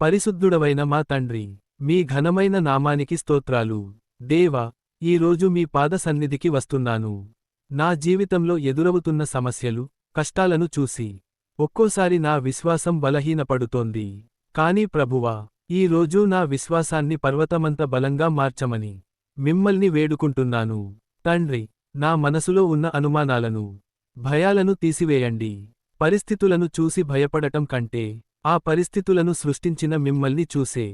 పరిశుద్ధుడవైన మా తండ్రి, మీ ఘనమైన నామానికి స్తోత్రాలు. దేవా, ఈరోజు మీ పాద సన్నిధికి వస్తున్నాను. నా జీవితంలో ఎదురవుతున్న సమస్యలు, కష్టాలను చూసి ఒక్కోసారి నా విశ్వాసం బలహీనపడుతోంది. కానీ ప్రభువా, ఈ రోజు నా విశ్వాసాన్ని పర్వతమంత బలంగా మార్చమని మిమ్మల్ని వేడుకుంటున్నాను. తండ్రి, నా మనసులో ఉన్న అనుమానాలను, భయాలను తీసివేయండి. పరిస్థితులను చూసి భయపడటం కంటే, ఆ పరిస్థితులను సృష్టించిన మిమ్మల్ని చూసే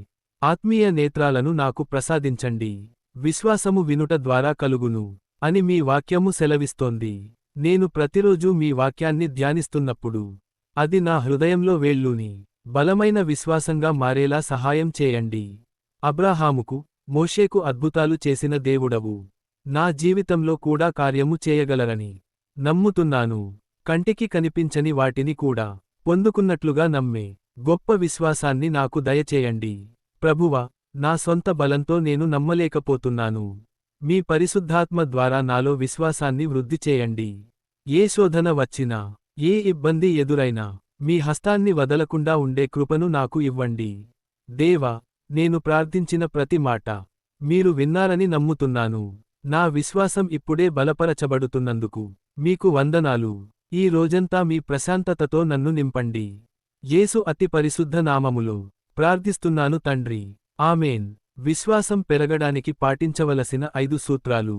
ఆత్మీయ నేత్రాలను నాకు ప్రసాదించండి. విశ్వాసము వినుట ద్వారా కలుగును అని మీ వాక్యము సెలవిస్తోంది. నేను ప్రతిరోజూ మీ వాక్యాన్ని ధ్యానిస్తున్నప్పుడు అది నా హృదయంలో వేళ్ళూని బలమైన విశ్వాసంగా మారేలా సహాయం చేయండి. అబ్రాహాముకు, మోషేకు అద్భుతాలు చేసిన దేవుడవు నా జీవితంలో కూడా కార్యము చేయగలరని నమ్ముతున్నాను. కంటికి కనిపించని వాటిని కూడా పొందుకున్నట్లుగా నమ్మే గొప్ప విశ్వాసాన్ని నాకు దయచేయండి. ప్రభువా, నా సొంత బలంతో నేను నమ్మలేకపోతున్నాను. మీ పరిశుద్ధాత్మ ద్వారా నాలో విశ్వాసాన్ని వృద్ధి చేయండి. ఏ శోధన వచ్చినా, ఏ ఇబ్బంది ఎదురైనా, మీ హస్తాన్ని వదలకుండా ఉండే కృపను నాకు ఇవ్వండి. దేవా, నేను ప్రార్థించిన ప్రతి మాట మీరు విన్నారని నమ్ముతున్నాను. నా విశ్వాసం ఇప్పుడే బలపరచబడుతున్నందుకు మీకు వందనాలు. ఈ రోజంతా మీ ప్రశాంతతతో నన్ను నింపండి. యేసు అతి పరిశుద్ధ నామములో ప్రార్థిస్తున్నాను తండ్రి. ఆమేన్. విశ్వాసం పెరగడానికి పాటించవలసిన 5 సూత్రాలు.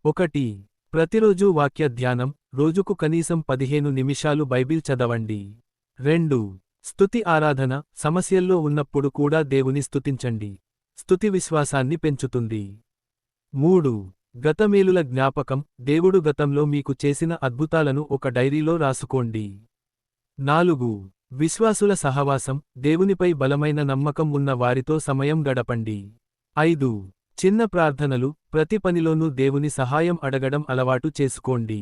1. ప్రతిరోజూ వాక్య ధ్యానం, రోజుకు కనీసం 15 నిమిషాలు బైబిల్ చదవండి. 2. స్తుతి ఆరాధన, సమస్యల్లో ఉన్నప్పుడు కూడా దేవుని స్తుతించండి. స్తుతి విశ్వాసాన్ని పెంచుతుంది. 3. గత మేలుల జ్ఞాపకం, దేవుడు గతంలో మీకు చేసిన అద్భుతాలను ఒక డైరీలో రాసుకోండి. 4. విశ్వాసుల సహవాసం, దేవునిపై బలమైన నమ్మకం ఉన్న వారితో సమయం గడపండి. 5. చిన్న ప్రార్థనలు, ప్రతి పనిలోనూ దేవుని సహాయం అడగడం అలవాటు చేసుకోండి.